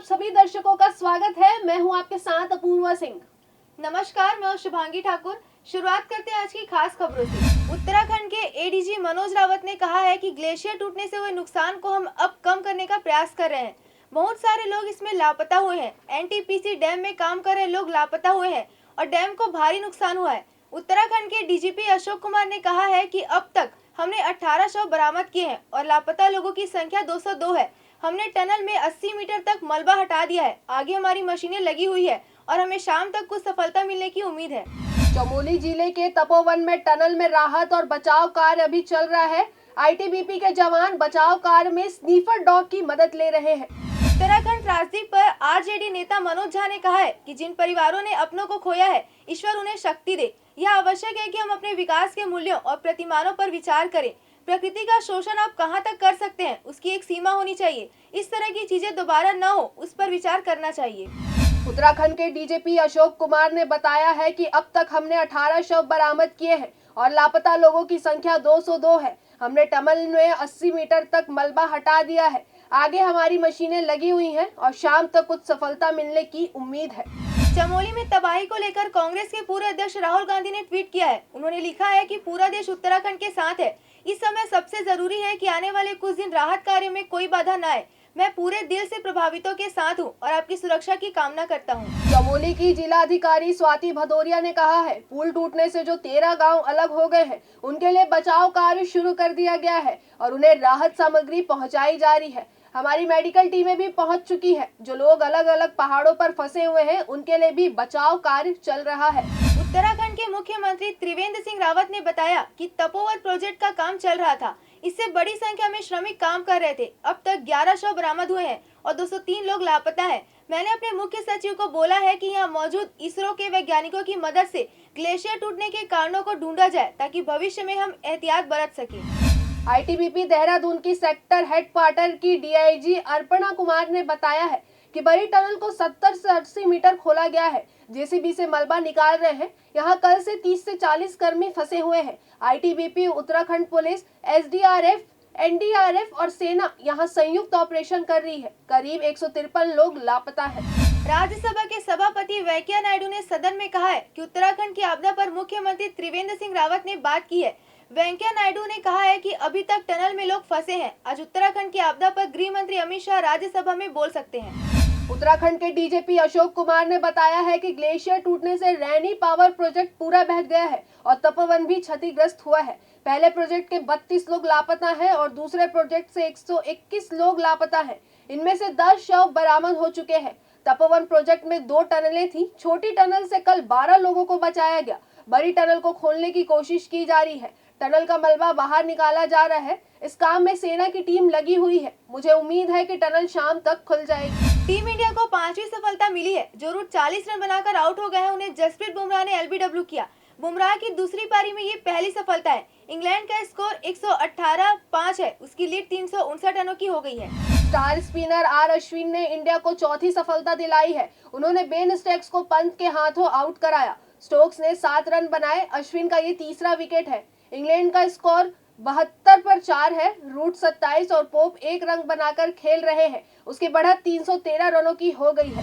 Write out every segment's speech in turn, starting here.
सभी दर्शकों का स्वागत है। मैं हूं आपके साथ अपूर्वा सिंह। नमस्कार, मैं हूं शुभांगी ठाकुर। शुरुआत करते हैं आज की खास खबरों से। उत्तराखंड के एडीजी मनोज रावत ने कहा है कि ग्लेशियर टूटने से हुए नुकसान को हम अब कम करने का प्रयास कर रहे हैं। बहुत सारे लोग इसमें लापता हुए हैं। एनटीपीसी डैम में काम कर रहे लोग लापता हुए हैं और डैम को भारी नुकसान हुआ है। उत्तराखंड के डीजीपी अशोक कुमार ने कहा है कि अब तक हमने 18 शव बरामद किए हैं और लापता लोगों की संख्या 202 है। हमने टनल में 80 मीटर तक मलबा हटा दिया है। आगे हमारी मशीनें लगी हुई है और हमें शाम तक कुछ सफलता मिलने की उम्मीद है। चमोली जिले के तपोवन में टनल में राहत और बचाव कार्य अभी चल रहा है। आईटीबीपी के जवान बचाव कार्य में स्नीफर डॉग की मदद ले रहे हैं। उत्तराखंड त्रासदी पर आरजेडी नेता मनोज झा ने कहा है कि जिन परिवारों ने अपनों को खोया है, ईश्वर उन्हें शक्ति दे। यह आवश्यक है कि हम अपने विकास के मूल्यों और प्रतिमानों पर विचार करें। प्रकृति का शोषण आप कहां तक कर सकते हैं, उसकी एक सीमा होनी चाहिए। इस तरह की चीजें दोबारा न हो, उस पर विचार करना चाहिए। उत्तराखंड के डीजीपी अशोक कुमार ने बताया है कि अब तक हमने 18 शव बरामद किए हैं और लापता लोगों की संख्या 202 है। हमने टनल में 80 मीटर तक मलबा हटा दिया है। आगे हमारी मशीनें लगी हुई हैं और शाम तक कुछ सफलता मिलने की उम्मीद है। चमोली में तबाही को लेकर कांग्रेस के पूर्व अध्यक्ष राहुल गांधी ने ट्वीट किया है। उन्होंने लिखा है कि पूरा देश उत्तराखंड के साथ है। इस समय सबसे जरूरी है कि आने वाले कुछ दिन राहत कार्य में कोई बाधा न आए। मैं पूरे दिल से प्रभावितों के साथ हूं और आपकी सुरक्षा की कामना करता हूं। चमोली की जिला अधिकारी स्वाति भदौरिया ने कहा है, पुल टूटने से जो 13 गांव अलग हो गए हैं, उनके लिए बचाव कार्य शुरू कर दिया गया है और उन्हें राहत सामग्री पहुंचाई जा रही है। हमारी मेडिकल टीमें भी पहुंच चुकी है। जो लोग अलग अलग पहाड़ों पर फंसे हुए हैं, उनके लिए भी बचाव कार्य चल रहा है। उत्तराखंड के मुख्यमंत्री त्रिवेंद्र सिंह रावत ने बताया कि तपोवन प्रोजेक्ट का काम चल रहा था। इससे बड़ी संख्या में श्रमिक काम कर रहे थे। अब तक 11 शव बरामद हुए हैं और 203 लोग लापता है। मैंने अपने मुख्य सचिव को बोला है कि यहाँ मौजूद इसरो के वैज्ञानिकों की मदद से ग्लेशियर टूटने के कारणों को ढूंढा जाए ताकि भविष्य में हम एहतियात बरत सके। आईटीबीपी देहरादून की सेक्टर हेडक्वार्टर की डीआईजी अर्पणा कुमार ने बताया है कि बड़ी टनल को 70 से 80 मीटर खोला गया है। जेसीबी से मलबा निकाल रहे हैं। यहां कल से 30 से 40 कर्मी फंसे हुए हैं। ITBP, Uttarakhand police, SDRF, NDRF और सेना यहां संयुक्त ऑपरेशन कर रही है। करीब 153 लोग लापता है। राज्यसभा के सभापति वेंकैया नायडू ने सदन में कहा है कि उत्तराखंड की आपदा पर मुख्यमंत्री त्रिवेंद्र सिंह रावत ने बात की है। वेंकैया नायडू ने कहा है कि अभी तक टनल में लोग फंसे हैं। आज उत्तराखंड की आपदा पर गृह मंत्री अमित शाह राज्यसभा में बोल सकते हैं। उत्तराखंड के डीजीपी अशोक कुमार ने बताया है कि ग्लेशियर टूटने से रैनी पावर प्रोजेक्ट पूरा बह गया है और तपोवन भी क्षतिग्रस्त हुआ है। पहले प्रोजेक्ट के 32 लोग लापता हैं और दूसरे प्रोजेक्ट से 121 लोग लापता हैं। इनमें से 10 शव बरामद हो चुके हैं। तपोवन प्रोजेक्ट में 2 टनलें थी। छोटी टनल से कल 12 लोगों को बचाया गया। बड़ी टनल को खोलने की कोशिश की जा रही है। टनल का मलबा बाहर निकाला जा रहा है। इस काम में सेना की टीम लगी हुई है। मुझे उम्मीद है कि टनल शाम तक खुल जाएगी। टीम इंडिया को 5वीं सफलता मिली है। जो रूट 40 रन बनाकर आउट हो गए हैं, उन्हें जसप्रीत बुमराह ने एलबीडब्ल्यू किया। बुमराह की दूसरी पारी में ये पहली सफलता है। इंग्लैंड का स्कोर 118-5 है। उसकी लीड 359 रनों की हो गई है। स्टार स्पिनर आर अश्विन ने इंडिया को चौथी सफलता दिलाई है। उन्होंने बेन स्टोक्स को पंत के हाथों आउट कराया। स्टोक्स ने 7 रन बनाए। अश्विन का ये तीसरा विकेट है। इंग्लैंड का स्कोर 72 पर 4 है। रूट 27 और पोप 1 रन बनाकर खेल रहे हैं। उसकी बढ़त 313 रनों की हो गई है।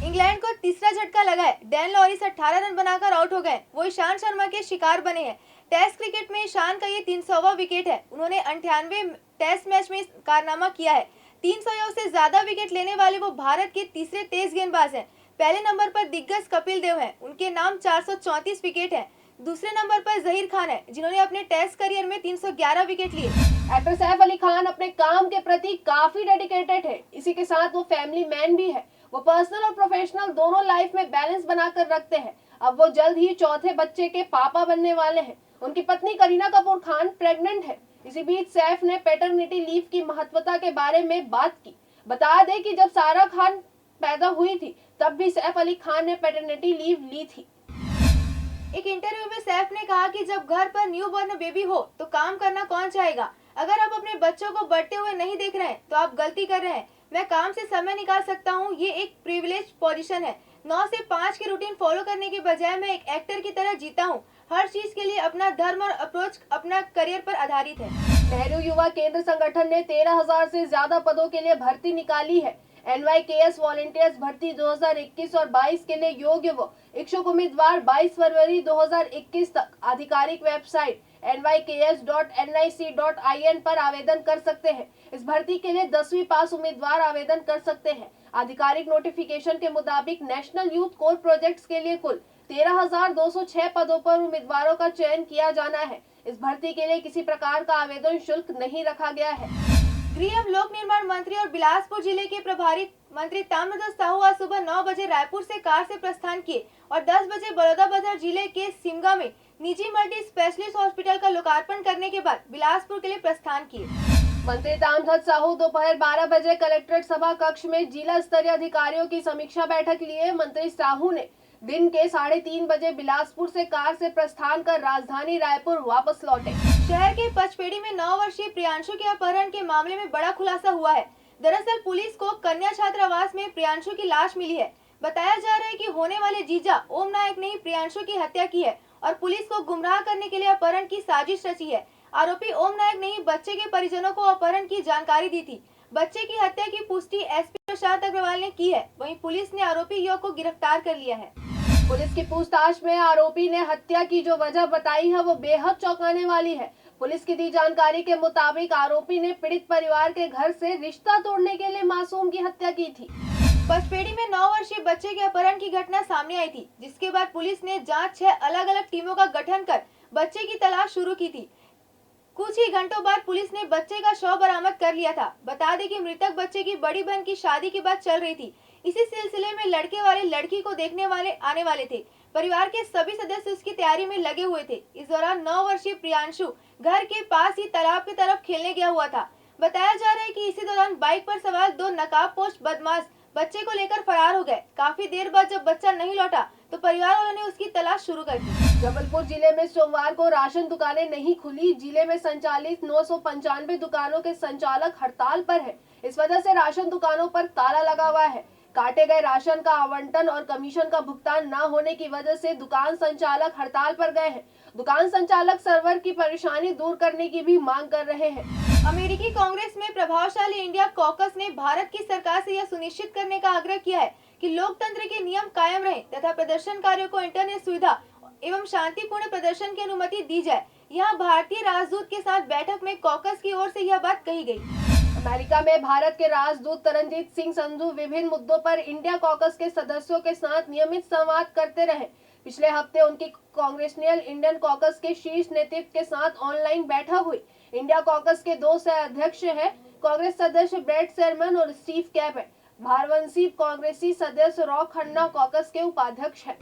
इंग्लैंड को तीसरा झटका लगा है। डैन लॉरिस 18 रन बनाकर आउट हो गए। वो ईशांत शर्मा के शिकार बने हैं। टेस्ट क्रिकेट में ईशांत का ये 300वां विकेट है। उन्होंने 98 टेस्ट मैच में कारनामा किया है। 300 या उससे ज्यादा विकेट लेने वाले वो भारत के तीसरे तेज गेंदबाज हैं। पहले नंबर पर दिग्गज कपिल देव हैं। उनके नाम 434 विकेट हैं। दूसरे नंबर पर जहीर खान है, जिन्होंने अपने टेस्ट करियर में 311 विकेट लिए। एक्टर सैफ अली खान अपने काम के प्रति काफी डेडिकेटेड है। इसी के साथ वो फैमिली मैन भी है। वो पर्सनल और प्रोफेशनल दोनों लाइफ में बैलेंस बनाकर रखते हैं। अब वो जल्द ही चौथे बच्चे के पापा बनने वाले हैं। उनकी पत्नी करीना कपूर खान प्रेग्नेंट है। इसी बीच सैफ ने पैटर्निटी लीव की महत्वता के बारे में बात की। बता दें कि जब सारा खान पैदा हुई थी, तब भी सैफ अली खान ने पैटर्निटी लीव ली थी। एक इंटरव्यू में सैफ ने कहा कि जब घर पर न्यू बॉर्न बेबी हो तो काम करना कौन चाहेगा। अगर आप अपने बच्चों को बढ़ते हुए नहीं देख रहे हैं तो आप गलती कर रहे हैं। मैं काम से समय निकाल सकता हूँ। ये एक प्रिविलेज पोजीशन है। 9 से 5 की रूटीन फॉलो करने के बजाय मैं एक एक्टर की तरह जीता हूँ। हर चीज के लिए अपना धर्म और अप्रोच अपना करियर पर आधारित है। नेहरू युवा केंद्र संगठन ने 13,000 से ज्यादा पदों के लिए भर्ती निकाली है। NYKS वॉलंटियर्स भर्ती 2021 और 22 के लिए योग्य व इच्छुक उम्मीदवार 22 फरवरी 2021 तक आधिकारिक वेबसाइट nyks.nic.in पर आवेदन कर सकते हैं। इस भर्ती के लिए 10वीं पास उम्मीदवार आवेदन कर सकते हैं। आधिकारिक नोटिफिकेशन के मुताबिक नेशनल यूथ कोर प्रोजेक्ट्स के लिए कुल 13,206 पदों पर उम्मीदवारों का चयन किया जाना है। इस भर्ती के लिए किसी प्रकार का आवेदन शुल्क नहीं रखा गया है। गृह एवं लोक निर्माण मंत्री और बिलासपुर जिले के प्रभारी मंत्री ताम्रध्वज साहू आज सुबह 9 बजे रायपुर से कार से प्रस्थान किए और 10 बजे बलौदाबाजार जिले के सिमगा में निजी मल्टी स्पेशलिस्ट हॉस्पिटल का लोकार्पण करने के बाद बिलासपुर के लिए प्रस्थान किए। मंत्री ताम्रध्वज साहू दोपहर 12 बजे कलेक्ट्रेट सभा कक्ष में जिला स्तरीय अधिकारियों की समीक्षा बैठक लिए। मंत्री साहू ने दिन के 3:30 बजे बिलासपुर से कार से प्रस्थान कर राजधानी रायपुर वापस लौटे। शहर के पचपेड़ी में 9 वर्षीय प्रियांशु के अपहरण के मामले में बड़ा खुलासा हुआ है। दरअसल पुलिस को कन्या छात्रावास में प्रियांशु की लाश मिली है। बताया जा रहा है कि होने वाले जीजा ओम नायक ने ही प्रियांशु की हत्या की है और पुलिस को गुमराह करने के लिए अपहरण की साजिश रची है। आरोपी ओम नायक ने ही बच्चे के परिजनों को अपहरण की जानकारी दी थी। बच्चे की हत्या की पुष्टि एसपी प्रशांत अग्रवाल ने की है। वहीं पुलिस ने आरोपी युवक को गिरफ्तार कर लिया है। पुलिस की पूछताछ में आरोपी ने हत्या की जो वजह बताई है वो बेहद चौंकाने वाली है। पुलिस की दी जानकारी के मुताबिक आरोपी ने पीड़ित परिवार के घर से रिश्ता तोड़ने के लिए मासूम की हत्या की थी। पचपेड़ी में 9 वर्षीय बच्चे के अपहरण की घटना सामने आई थी, जिसके बाद पुलिस ने जांच 6 अलग-अलग टीमों का गठन कर बच्चे की तलाश शुरू की थी। कुछ ही घंटों बाद पुलिस ने बच्चे का शव बरामद कर लिया था। बता दें कि मृतक बच्चे की बड़ी बहन की शादी की बात चल रही थी। इसी सिलसिले में लड़के वाले लड़की को देखने वाले आने वाले थे। परिवार के सभी सदस्य उसकी तैयारी में लगे हुए थे। इस दौरान 9 वर्षीय प्रियांशु घर के पास ही तालाब की तरफ खेलने गया हुआ था। बताया जा रहा है कि इसी दौरान बाइक पर सवार 2 नकाबपोश बदमाश बच्चे को लेकर फरार हो गए। काफी देर बाद जब बच्चा नहीं लौटा तो परिवार वालों ने उसकी तलाश शुरू कर दी। जबलपुर जिले में सोमवार को राशन दुकानें नहीं खुली। जिले में संचालित 995 दुकानों के संचालक हड़ताल पर है। इस वजह से राशन दुकानों पर ताला लगा हुआ है। काटे गए राशन का आवंटन और कमीशन का भुगतान न होने की वजह से दुकान संचालक हड़ताल पर गए हैं। दुकान संचालक सर्वर की परेशानी दूर करने की भी मांग कर रहे हैं। अमेरिकी कांग्रेस में प्रभावशाली इंडिया कॉकस ने भारत की सरकार से यह सुनिश्चित करने का आग्रह किया है कि लोकतंत्र के नियम कायम रहें तथा प्रदर्शनकारियों को इंटरनेट सुविधा एवं शांतिपूर्ण प्रदर्शन की अनुमति दी जाए। यहाँ भारतीय राजदूत के साथ बैठक में कॉकस की ओर से यह बात कही गई। अमेरिका में भारत के राजदूत तरनजीत सिंह संधू विभिन्न मुद्दों पर इंडिया कॉकस के सदस्यों के साथ नियमित संवाद करते रहे। पिछले हफ्ते उनकी कांग्रेसनियल इंडियन कॉकस के शीर्ष नेतृत्व के साथ ऑनलाइन बैठक हुई। इंडिया कॉकस के 2 सह अध्यक्ष हैं कांग्रेस सदस्य ब्रेट शेरमन और स्टीव कैपेट। भारवंशी कांग्रेसी सदस्य रॉक खन्ना कॉकस के उपाध्यक्ष हैं।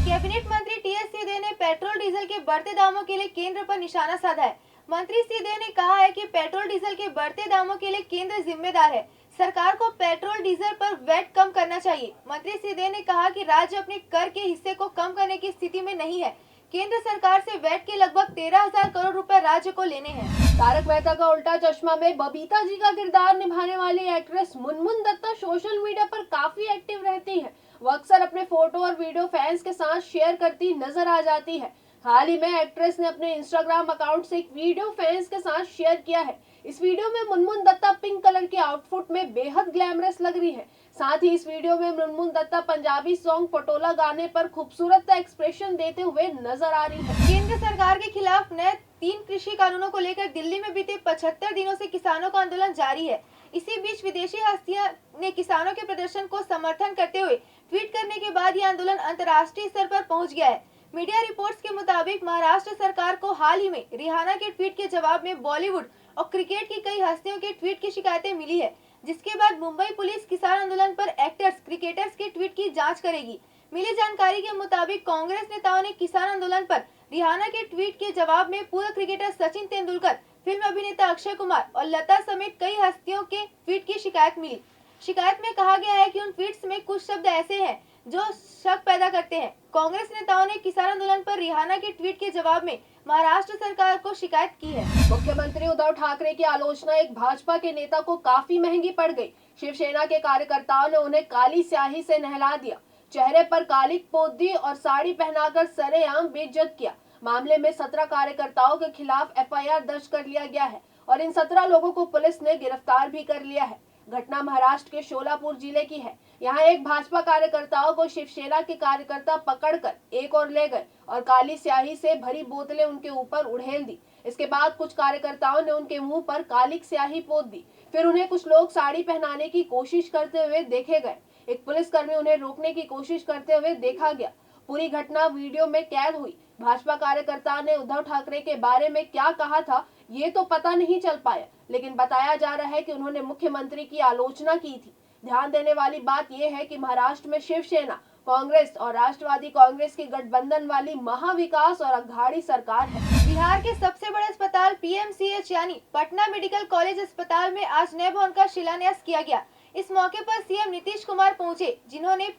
कैबिनेट मंत्री टीएस सिंहदेव ने पेट्रोल डीजल के बढ़ते दामों के लिए केंद्र पर निशाना साधा है। मंत्री सिंहदेव ने कहा है कि पेट्रोल डीजल के बढ़ते दामों के लिए केंद्र जिम्मेदार है। सरकार को पेट्रोल डीजल पर वैट कम करना चाहिए। मंत्री सिंहदेव ने कहा कि राज्य अपने कर के हिस्से को कम करने की स्थिति में नहीं है। केंद्र सरकार से वैट के लगभग 13,000 करोड़ रुपए राज्य को लेने हैं। तारक मेहता का उल्टा चश्मा में बबीता जी का किरदार निभाने वाली actress Munmun Dutta social media पर काफी एक्टिव रहती हैं। वो अक्सर अपने फोटो और वीडियो फैंस के साथ शेयर करती नजर आ जाती है। हाल ही में एक्ट्रेस ने अपने इंस्टाग्राम अकाउंट से एक वीडियो फैंस के साथ शेयर किया है। इस वीडियो में मुनमुन दत्ता पिंक कलर के आउटफिट में बेहद ग्लैमरस लग रही है। साथ ही इस वीडियो में मुनमुन दत्ता पंजाबी सॉन्ग पटोला गाने पर खूबसूरत एक्सप्रेशन देते हुए नजर आ रही है। केंद्र सरकार के खिलाफ नए 3 कृषि कानूनों को लेकर दिल्ली में बीते 75 दिनों से किसानों का आंदोलन जारी है। इसी बीच विदेशी हस्तियां ने किसानों के प्रदर्शन को समर्थन करते हुए ट्वीट करने के बाद यह आंदोलन अंतर्राष्ट्रीय स्तर पर पहुंच गया है। मीडिया रिपोर्ट्स के मुताबिक महाराष्ट्र सरकार को हाल ही में रिहाना के ट्वीट के जवाब में बॉलीवुड और क्रिकेट की कई हस्तियों के ट्वीट की शिकायतें मिली है, जिसके बाद मुंबई पुलिस किसान आंदोलन पर एक्टर्स क्रिकेटर्स के ट्वीट की जांच करेगी। मिली जानकारी के मुताबिक कांग्रेस नेताओं ने किसान आंदोलन पर रिहाना के ट्वीट के जवाब में पूर्व क्रिकेटर सचिन तेंदुलकर, फिल्म अभिनेता अक्षय कुमार और लता समेत कई हस्तियों के ट्वीट की शिकायत मिली। शिकायत में कहा गया है कि उन ट्वीट्स में कुछ शब्द ऐसे हैं जो शक पैदा करते हैं। कांग्रेस नेताओं ने किसान आंदोलन पर रिहाना के ट्वीट के जवाब में महाराष्ट्र सरकार को शिकायत की है। मुख्यमंत्री उद्धव ठाकरे की आलोचना एक भाजपा के नेता को काफी महंगी पड़ गई। शिवसेना के कार्यकर्ताओं ने उन्हें काली स्याही से नहला दिया, चेहरे पर कालिक पोत दी और साड़ी पहनाकर सरेआम बेइज्जत किया। मामले में 17 कार्यकर्ताओं के खिलाफ FIR दर्ज कर लिया गया है और इन 17 लोगों को पुलिस ने गिरफ्तार भी कर लिया है। घटना महाराष्ट्र के शोलापुर जिले की है। यहाँ एक भाजपा कार्यकर्ताओं को शिवसेना के कार्यकर्ता पकड़कर एक और ले गए और काली स्याही से भरी बोतलें उनके ऊपर उड़ेल दी। इसके बाद कुछ कार्यकर्ताओं ने उनके मुंह पर काली स्याही पोत दी। फिर उन्हें कुछ लोग साड़ी पहनाने की कोशिश करते हुए देखे गए। एक पुलिसकर्मी उन्हें रोकने की कोशिश करते हुए देखा गया। पूरी घटना वीडियो में कैद हुई। भाजपा कार्यकर्ता ने उद्धव ठाकरे के बारे में क्या कहा था ये तो पता नहीं चल पाया, लेकिन बताया जा रहा है कि उन्होंने मुख्यमंत्री की आलोचना की थी। ध्यान देने वाली बात यह है कि महाराष्ट्र में शिवसेना, कांग्रेस और राष्ट्रवादी कांग्रेस की गठबंधन वाली महाविकास और अघाड़ी सरकार है। बिहार के सबसे बड़े अस्पताल पीएमसीएच यानी पटना मेडिकल कॉलेज अस्पताल में आज नए भवन का शिलान्यास किया गया। इस मौके पर सीएम नीतीश कुमार पहुंचे, जिन्होंने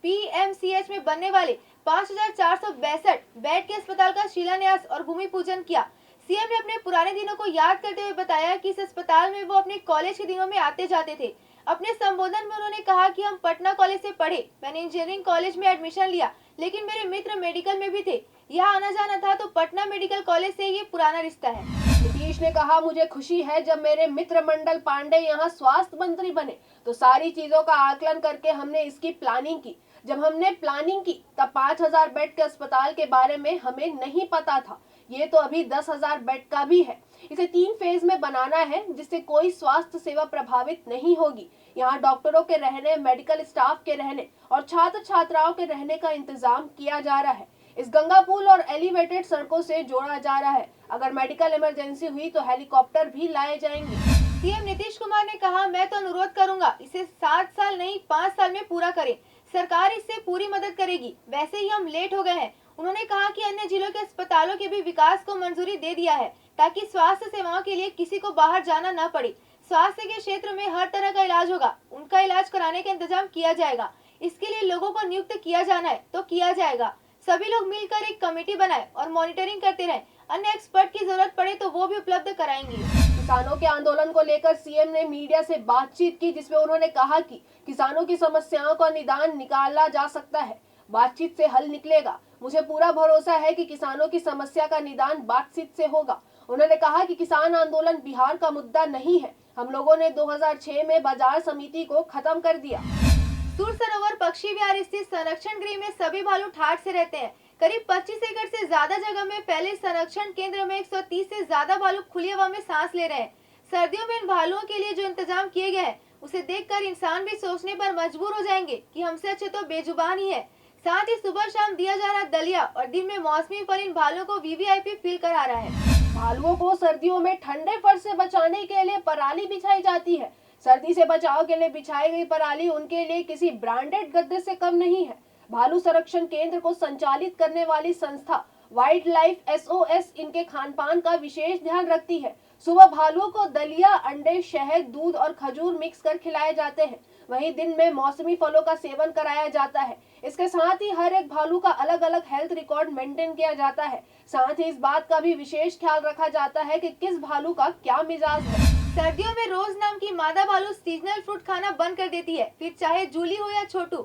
पीएमसीएच में बनने वाले 5462 बेड के अस्पताल का शिलान्यास और भूमि पूजन किया। सीएम ने अपने पुराने दिनों को याद करते हुए बताया कि इस अस्पताल में वो अपने कॉलेज के दिनों में आते जाते थे। अपने संबोधन में उन्होंने कहा कि हम पटना कॉलेज से पढ़े, मैंने इंजीनियरिंग कॉलेज में एडमिशन लिया, लेकिन मेरे मित्र मेडिकल में भी थे। यहाँ आना जाना था तो पटना मेडिकल कॉलेज से ये पुराना रिश्ता है। नीतीश ने कहा, मुझे खुशी है जब मेरे मित्र मंडल पांडे यहाँ स्वास्थ्य मंत्री बने तो सारी चीजों का आकलन करके हमने इसकी प्लानिंग की। जब हमने प्लानिंग की तब 5000 बेड के अस्पताल के बारे में हमें नहीं पता था। ये तो अभी 10,000 बेड का भी है। इसे 3 फेज में बनाना है जिससे कोई स्वास्थ्य सेवा प्रभावित नहीं होगी। यहाँ डॉक्टरों के रहने, मेडिकल स्टाफ के रहने और छात्र छात्राओं के रहने का इंतजाम किया जा रहा है। इस गंगा पुल और एलिवेटेड सड़कों से जोड़ा जा रहा है। अगर मेडिकल इमरजेंसी हुई तो हेलीकॉप्टर भी लाए जाएंगे। सीएम नीतीश कुमार ने कहा, मैं तो अनुरोध करूंगा इसे 7 साल नहीं 5 साल में पूरा करें। सरकार इससे पूरी मदद करेगी। वैसे ही हम लेट हो गए हैं। उन्होंने कहा कि अन्य जिलों के अस्पतालों के भी विकास को मंजूरी दे दिया है ताकि स्वास्थ्य सेवाओं के लिए किसी को बाहर जाना न पड़े। स्वास्थ्य के क्षेत्र में हर तरह का इलाज होगा, उनका इलाज कराने का इंतजाम किया जाएगा। इसके लिए लोगों को नियुक्त किया जाना है तो किया जाएगा। सभी लोग मिलकर एक कमेटी बनाए और मॉनिटरिंग करते रहे। अन्य एक्सपर्ट की जरूरत पड़े तो वो भी उपलब्ध कराएंगे। किसानों के आंदोलन को लेकर सीएम ने मीडिया से बातचीत की, जिसमें उन्होंने कहा कि किसानों की समस्याओं का निदान निकाला जा सकता है, बातचीत से हल निकलेगा। मुझे पूरा भरोसा है कि किसानों की समस्या का निदान बातचीत से होगा। उन्होंने कहा कि किसान आंदोलन बिहार का मुद्दा नहीं है। हम लोगों ने 2006 में बाजार समिति को खत्म कर दिया। सूर सरोवर पक्षी विहार स्थित संरक्षण गृह में सभी भालू ठाठ से रहते हैं। करीब 25 एकड़ से ज्यादा जगह में फैले संरक्षण केंद्र में 130 से ज्यादा भालू खुली हवा में सांस ले रहे हैं। सर्दियों में इन भालुओं के लिए जो इंतजाम किए गए हैं उसे देखकर इंसान भी सोचने पर मजबूर हो जाएंगे कि हमसे अच्छे तो बेजुबान ही है। साथ ही सुबह शाम दिया जा रहा दलिया और दिन में मौसमी फल इन भालुओं को वीवीआईपी फील करा रहा है। भालुओं को सर्दियों में ठंडे फर्श से बचाने के लिए पराली बिछाई जाती है। सर्दी से बचाव के लिए बिछाई गई पराली उनके लिए किसी ब्रांडेड गद्दे से कम नहीं है। भालू संरक्षण केंद्र को संचालित करने वाली संस्था वाइल्ड लाइफ एसओएस इनके खान-पान का विशेष ध्यान रखती है। सुबह भालुओं को दलिया, अंडे, शहद, दूध और खजूर मिक्स कर खिलाए जाते हैं। वहीं दिन में मौसमी फलों का सेवन कराया जाता है। इसके साथ ही हर एक भालू का अलग अलग हेल्थ रिकॉर्ड मेंटेन किया जाता है। साथ ही इस बात का भी विशेष ख्याल रखा जाता है कि किस भालू का क्या मिजाज है। सर्दियों में रोज नाम की मादा भालू सीजनल फ्रूट खाना बंद कर देती है। फिर चाहे जूली हो या छोटू,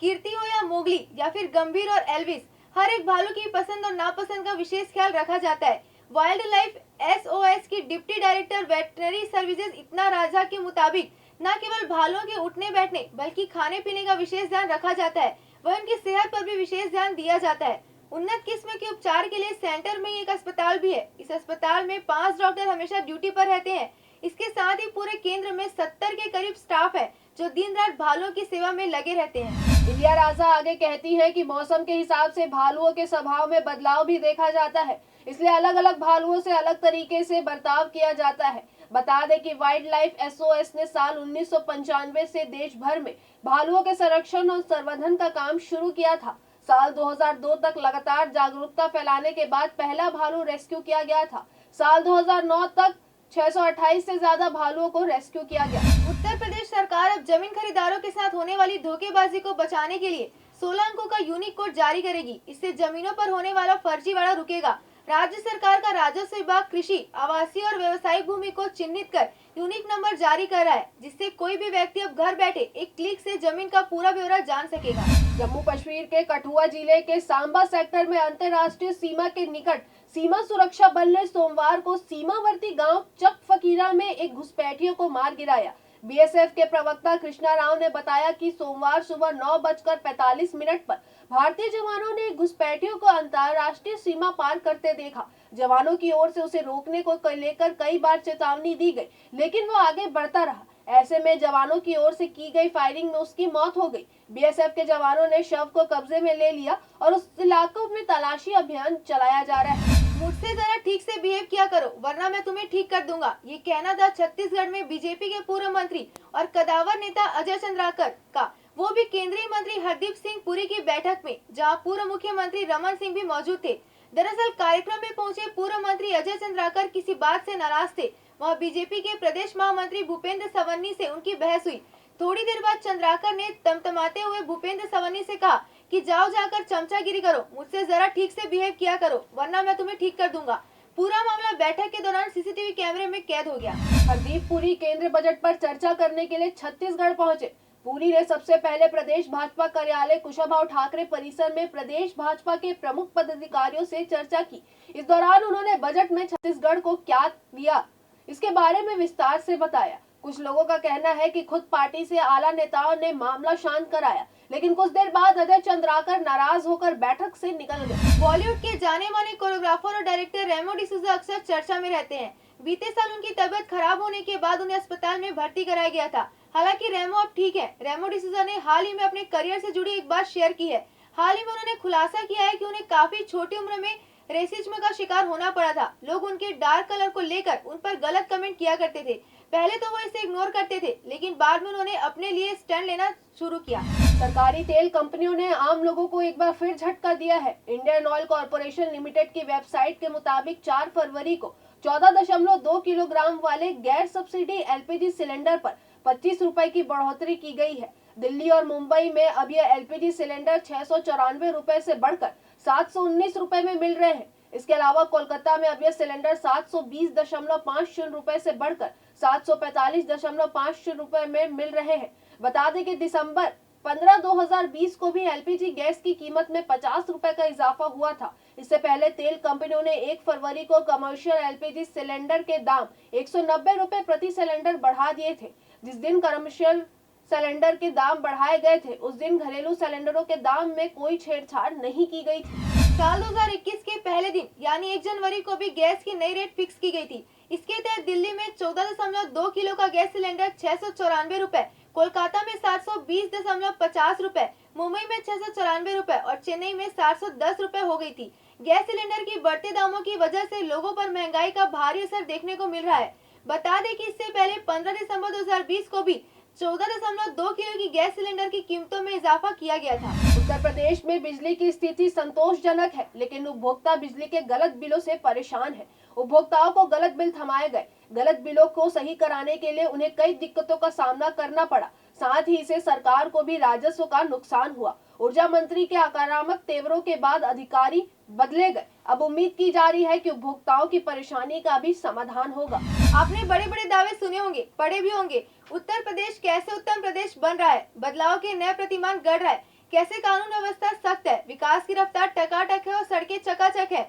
कीर्ति हो या मोगली या फिर गंभीर और एल्विस, हर एक भालू की पसंद और नापसंद का विशेष ख्याल रखा जाता है। वाइल्ड लाइफ एसओएस की डिप्टी डायरेक्टर वेटरनरी सर्विसेज इतना राजा के मुताबिक न केवल भालुओं के उठने बैठने बल्कि खाने पीने का विशेष ध्यान रखा जाता है, वह उनकी सेहत पर भी विशेष ध्यान दिया जाता है। उन्नत किस्म के उपचार के लिए सेंटर में एक अस्पताल भी है। इस अस्पताल में 5 डॉक्टर हमेशा ड्यूटी पर रहते हैं। इसके साथ ही पूरे केंद्र में 70 के करीब स्टाफ है जो दिन रात भालुओं की सेवा में लगे रहते हैं। इंडिया राजा आगे कहती है कि मौसम के हिसाब से भालुओं के स्वभाव में बदलाव भी देखा जाता है, इसलिए अलग अलग भालुओं से अलग तरीके से बर्ताव किया जाता है। बता दें कि वाइल्ड लाइफ एसओएस ने साल 1995 से देश भर में भालुओं के संरक्षण और संवर्धन का काम शुरू किया था। साल 2002 तक लगातार जागरूकता फैलाने के बाद पहला भालू रेस्क्यू किया गया था। साल 2009 तक 628 से ज्यादा भालुओं को रेस्क्यू किया गया। उत्तर प्रदेश सरकार अब जमीन खरीदारों के साथ होने वाली धोखेबाजी को बचाने के लिए 16 अंकों का यूनिक कोड जारी करेगी। इससे जमीनों पर होने वाला फर्जीवाड़ा रुकेगा। राज्य सरकार का राजस्व विभाग कृषि, आवासीय और व्यवसायिक भूमि को चिन्हित कर यूनिक नंबर जारी कर रहा है, जिससे कोई भी व्यक्ति अब घर बैठे एक क्लिक से जमीन का पूरा ब्यौरा जान सकेगा। जम्मू कश्मीर के कठुआ जिले के सांबा सेक्टर में अंतर्राष्ट्रीय सीमा के निकट सीमा सुरक्षा बल ने सोमवार को सीमावर्ती गांव चक फकीरा में एक घुसपैठियों को मार गिराया। बीएसएफ के प्रवक्ता कृष्णा राव ने बताया कि सोमवार सुबह 9:45 पर भारतीय जवानों ने घुसपैठियों को अंतर्राष्ट्रीय सीमा पार करते देखा। जवानों की ओर से उसे रोकने को लेकर कई बार चेतावनी दी गई, लेकिन वो आगे बढ़ता रहा। ऐसे में जवानों की ओर से की गई फायरिंग में उसकी मौत हो गई। बीएसएफ के जवानों ने शव को कब्जे में ले लिया और उस इलाकों में तलाशी अभियान चलाया जा रहा है। मुझसे जरा ठीक से बिहेव किया करो वरना मैं तुम्हें ठीक कर दूंगा, ये कहना था छत्तीसगढ़ में बीजेपी के पूर्व मंत्री और कदावर नेता अजय चंद्राकर का, वो भी केंद्रीय मंत्री हरदीप सिंह पुरी की बैठक में, जहां पूर्व मुख्यमंत्री रमन सिंह भी मौजूद थे। दरअसल कार्यक्रम में पहुंचे पूर्व मंत्री अजय चंद्राकर किसी बात से नाराज थे। वहां बीजेपी के प्रदेश महामंत्री भूपेंद्र सवन्नी से उनकी बहस हुई। थोड़ी देर बाद चंद्राकर ने तमतमाते हुए भूपेंद्र सवन्नी से कहा कि जाओ जाकर चमचागिरी करो, मुझसे जरा ठीक से बिहेव किया करो वरना मैं तुम्हें ठीक कर दूंगा। पूरा मामला बैठक के दौरान सीसीटीवी कैमरे में कैद हो गया। हरदीप पुरी केंद्र बजट पर चर्चा करने के लिए छत्तीसगढ़ पहुंचे। पुरी ने सबसे पहले प्रदेश भाजपा कार्यालय कुशाभाऊ ठाकरे परिसर में प्रदेश भाजपा के प्रमुख पदाधिकारियों से चर्चा की। इस दौरान उन्होंने बजट में छत्तीसगढ़ को क्या दिया, इसके बारे में विस्तार से बताया। कुछ लोगों का कहना है कि खुद पार्टी से आला नेताओं ने मामला शांत कराया, लेकिन कुछ देर बाद अजय चंद्राकर नाराज होकर बैठक से निकल गए। बॉलीवुड के जाने माने कोरियोग्राफर और डायरेक्टर रेमो डिसूजा अक्सर चर्चा में रहते हैं। बीते साल उनकी तबीयत खराब होने के बाद उन्हें अस्पताल में भर्ती कराया गया था। हालांकि रेमो अब ठीक है। रेमो डिसूजा ने हाल ही में अपने करियर से जुड़ी एक बात शेयर की है। हाल ही में उन्होंने खुलासा किया है कि उन्हें काफी छोटी उम्र में रेसिज्म का शिकार होना पड़ा था। लोग उनके डार्क कलर को लेकर उन पर गलत कमेंट किया करते थे। पहले तो वो इसे इग्नोर करते थे, लेकिन बाद में उन्होंने अपने लिए स्टैंड लेना शुरू किया। सरकारी तेल कंपनियों ने आम लोगों को एक बार फिर झटका दिया है। इंडियन ऑयल कॉर्पोरेशन लिमिटेड की वेबसाइट के मुताबिक 4 फरवरी को 14.2 किलोग्राम वाले गैर सब्सिडी एलपीजी सिलेंडर पर 25 रुपए की बढ़ोतरी की गई है। दिल्ली और मुंबई में अब यह एलपीजी सिलेंडर 694 रुपए से बढ़कर 719 रुपए में मिल रहे हैं। इसके अलावा कोलकाता में अब यह सिलेंडर 720.50 रुपए से बढ़कर 745.50 रुपए में मिल रहे हैं। बता दें कि दिसंबर 15, 2020 को भी एलपीजी गैस की कीमत में 50 रुपए का इजाफा हुआ था। इससे पहले तेल कंपनियों ने 1 फरवरी को कमर्शियल एलपीजी सिलेंडर के दाम 190 रुपए प्रति सिलेंडर बढ़ा दिए थे। जिस दिन कमर्शियल सिलेंडर के दाम बढ़ाए गए थे, उस दिन घरेलू सिलेंडरों के दाम में कोई छेड़छाड़ नहीं की गई थी। साल 2021 के पहले दिन यानी 1 जनवरी को भी गैस की नई रेट फिक्स की गई थी। इसके तहत दिल्ली में 14.2 किलो का गैस सिलेंडर 694 रुपए, कोलकाता में 720.50 रुपए, मुंबई में 694 रुपए और चेन्नई में 710 रुपए हो गई थी। गैस सिलेंडर की बढ़ते दामों की वजह से लोगों पर महंगाई का भारी असर देखने को मिल रहा है। बता दें कि इससे पहले 15 दिसंबर 2020 को भी 14.2 किलो की गैस सिलेंडर की कीमतों में इजाफा किया गया था। उत्तर प्रदेश में बिजली की स्थिति संतोषजनक है, लेकिन उपभोक्ता बिजली के गलत बिलों से परेशान है। उपभोक्ताओं को गलत बिल थमाए गए। गलत बिलों को सही कराने के लिए उन्हें कई दिक्कतों का सामना करना पड़ा। साथ ही इसे सरकार को भी राजस्व का नुकसान हुआ। ऊर्जा मंत्री के आक्रामक तेवरों के बाद अधिकारी बदले गए। अब उम्मीद की जा रही है कि उपभोक्ताओं की परेशानी का भी समाधान होगा। आपने बड़े बड़े दावे सुने होंगे, पढ़े भी होंगे। उत्तर प्रदेश कैसे उत्तम प्रदेश बन रहा है, बदलाव के नए प्रतिमान गढ़ रहा है, कैसे कानून व्यवस्था सख्त है, विकास की रफ्तार टकाटक है और सड़कें चकाचक है,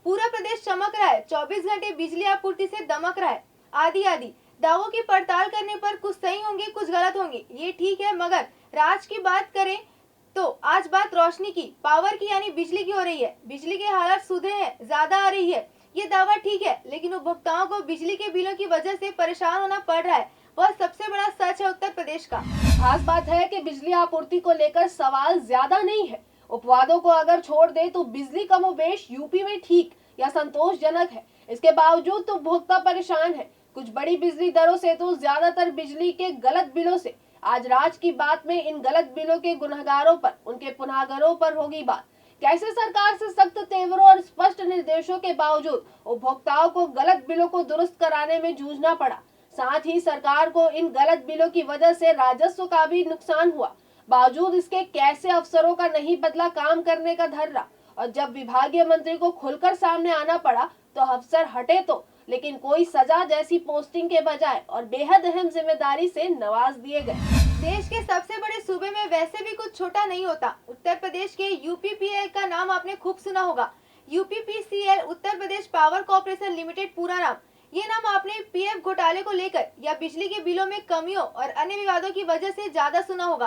पूरा प्रदेश चमक रहा है, 24 घंटे बिजली आपूर्ति से दमक रहा है, आदि आदि। दावों की पड़ताल करने पर कुछ सही होंगे, कुछ गलत होंगे, ये ठीक है। मगर राज की बात करें तो आज बात रोशनी की, पावर की यानी बिजली की हो रही है। बिजली के हालात सुधरे हैं, ज्यादा आ रही है, ये दावा ठीक है। लेकिन उपभोक्ताओं को बिजली के बिलों की वजह से परेशान होना पड़ रहा है, वह सबसे बड़ा सच है उत्तर प्रदेश का। खास बात है कि बिजली आपूर्ति को लेकर सवाल ज्यादा नहीं है। उपवादों को अगर छोड़ दे तो बिजली कमोबेश यूपी में ठीक या संतोषजनक है। इसके बावजूद तो उपभोक्ता परेशान है, कुछ बड़ी बिजली दरों से तो ज्यादातर बिजली के गलत बिलों से। आज राज की बात में इन गलत बिलों के गुनहगारों पर, उनके पुनःगारों पर होगी बात। कैसे सरकार से सख्त तेवरों और स्पष्ट निर्देशों के बावजूद उपभोक्ताओं को गलत बिलों को दुरुस्त कराने में जूझना पड़ा। साथ ही सरकार को इन गलत बिलों की वजह से राजस्व का भी नुकसान हुआ। बावजूद इसके कैसे अफसरों का नहीं बदला काम करने का धर्रा, और जब विभागीय मंत्री को खुलकर सामने आना पड़ा तो अफसर हटे तो, लेकिन कोई सजा जैसी पोस्टिंग के बजाय और बेहद अहम जिम्मेदारी से नवाज दिए गए। देश के सबसे बड़े सूबे में वैसे भी कुछ छोटा नहीं होता। उत्तर प्रदेश के यूपीपीएल का नाम आपने खूब सुना होगा। UPPCL Uttar Pradesh power corporation limited पूरा नाम। ये नाम आपने पीएफ घोटाले को लेकर या बिजली के बिलों में कमियों और अन्य विवादों की वजह से ज्यादा सुना होगा।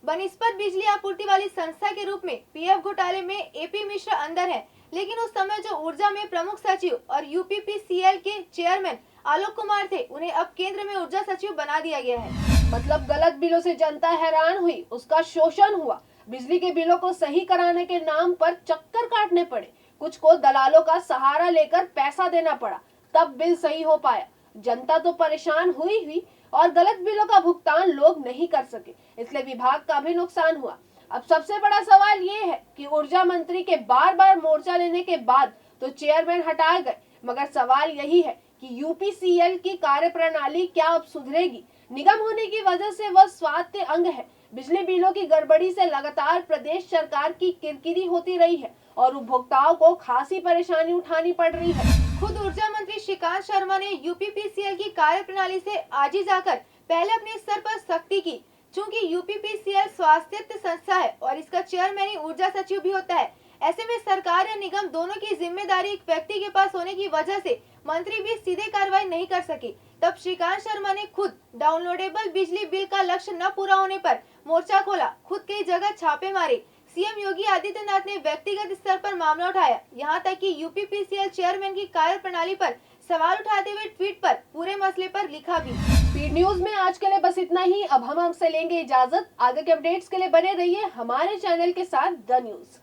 बनिस्पत बिजली आपूर्ति वाली संस्था के रूप में पीएफ घोटाले में एपी मिश्रा अंदर है, लेकिन उस समय जो ऊर्जा में प्रमुख सचिव और यूपीपीसीएल के चेयरमैन आलोक कुमार थे, उन्हें अब केंद्र में ऊर्जा सचिव बना दिया गया है। मतलब गलत बिलों से जनता हैरान हुई, उसका शोषण हुआ, बिजली के बिलों को सही कराने के नाम पर चक्कर काटने पड़े, कुछ को दलालों का सहारा लेकर पैसा देना पड़ा, तब बिल सही हो पाया। जनता तो परेशान हुई और गलत बिलों का भुगतान लोग नहीं कर सके, इसलिए विभाग का भी नुकसान हुआ। अब सबसे बड़ा सवाल ये है कि ऊर्जा मंत्री के बार मोर्चा लेने के बाद तो चेयरमैन हटाए गए, मगर सवाल यही है कि यूपीसीएल की कार्यप्रणाली क्या अब सुधरेगी? निगम होने की वजह से वह स्वायत्त अंग है। बिजली बिलों की गड़बड़ी से लगातार प्रदेश सरकार की किरकिरी होती रही है और उपभोक्ताओं को खासी परेशानी उठानी पड़ रही है। खुद ऊर्जा मंत्री श्रीकांत शर्मा ने यूपीपीसीएल की कार्यप्रणाली से आज ही जाकर पहले अपने स्तर पर सख्ती की। चूंकि यूपीपीसीएल स्वायत्त संस्था है और इसका चेयरमैन ही ऊर्जा सचिव भी होता है, ऐसे में सरकार या निगम दोनों की जिम्मेदारी एक व्यक्ति के पास होने की वजह से मंत्री भी सीधे कार्रवाई नहीं कर सके। तब श्रीकांत शर्मा ने खुद डाउनलोडेबल बिजली बिल का लक्ष्य न पूरा होने पर मोर्चा खोला, खुद कई जगह छापे मारे। सीएम योगी आदित्यनाथ ने व्यक्तिगत स्तर पर मामला उठाया, यहाँ तक कि यूपीपीसीएल चेयरमैन की कार्यप्रणाली पर सवाल उठाते हुए ट्वीट पर पूरे मसले पर लिखा भी। स्पीड न्यूज में आज के लिए बस इतना ही। अब हम आपसे लेंगे इजाजत। आगे के अपडेट्स के लिए बने रहिए हमारे चैनल के साथ द न्यूज।